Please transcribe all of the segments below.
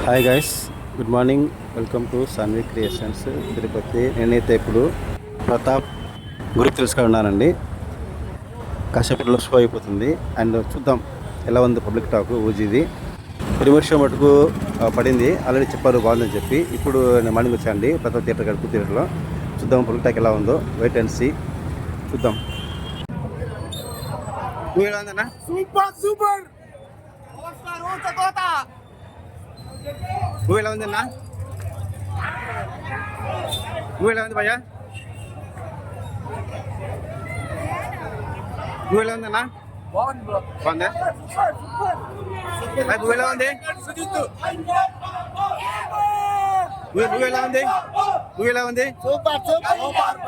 Hi guys, good morning. Welcome to Saanvi Creations Tirupati. నేనైతే ఇప్పుడు ప్రతాప్ గురించి తెలుసుకున్నానండి. కాసేపట్లో షో అయిపోతుంది అండ్ చూద్దాం ఎలా ఉంది పబ్లిక్ టాక్ ఊజీది. రివర్షం మటుకు పడింది, ఆల్రెడీ చెప్పారు బాగుందని చెప్పి. ఇప్పుడు నేను మార్నింగ్ వచ్చానండి ప్రతాప్ థియేటర్ గడుపు థియేటర్లో. చూద్దాం పబ్లిక్ టాక్ ఎలా ఉందో, వెయిట్ అండ్ సీ. చూద్దాం. నువ్వు ఎలా ఉందన్నా? Super super. నువ్వు ఎలా ఉందన్నా? నువ్వు ఎలా ఉంది భయ్యా? నువ్వు ఎలా ఉందన్నా? బాగుందా? నువ్వు ఎలా ఉంది? నువ్వు ఎలా ఉంది? నువ్వు ఎలా ఉంది? Super super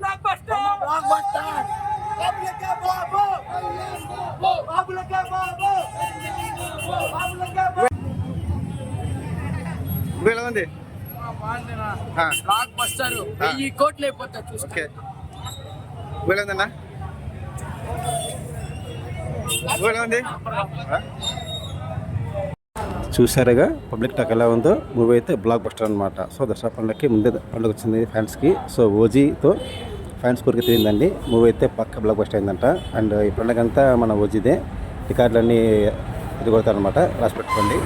block buster. నువ్వు ఎలా ఉంది? బ్లాక్ బస్టర్ 1000 కోట్లు అయిపోతా చూస్తే. ఓకే, నువ్వు ఎలా ఉందన్నా? నువ్వు ఎలా ఉంది? చూసారుగా పబ్లిక్ టాక్ ఎలా ఉందో. మూవీ అయితే బ్లాక్ బస్టర్ అనమాట. సో దసరా పండుగకి ముందే పండుగ వచ్చింది ఫ్యాన్స్కి. సో ఓజీతో ఫ్యాన్స్ కోరిక తిరిగిందండి. మూవీ అయితే పక్క బ్లాక్ బస్టర్ అయిందంట. అండ్ ఈ పండుగ అంతా మన ఓజీదే. రికార్డులన్నీ తిరిగొడతారనమాట, రాసి పెట్టుకోండి.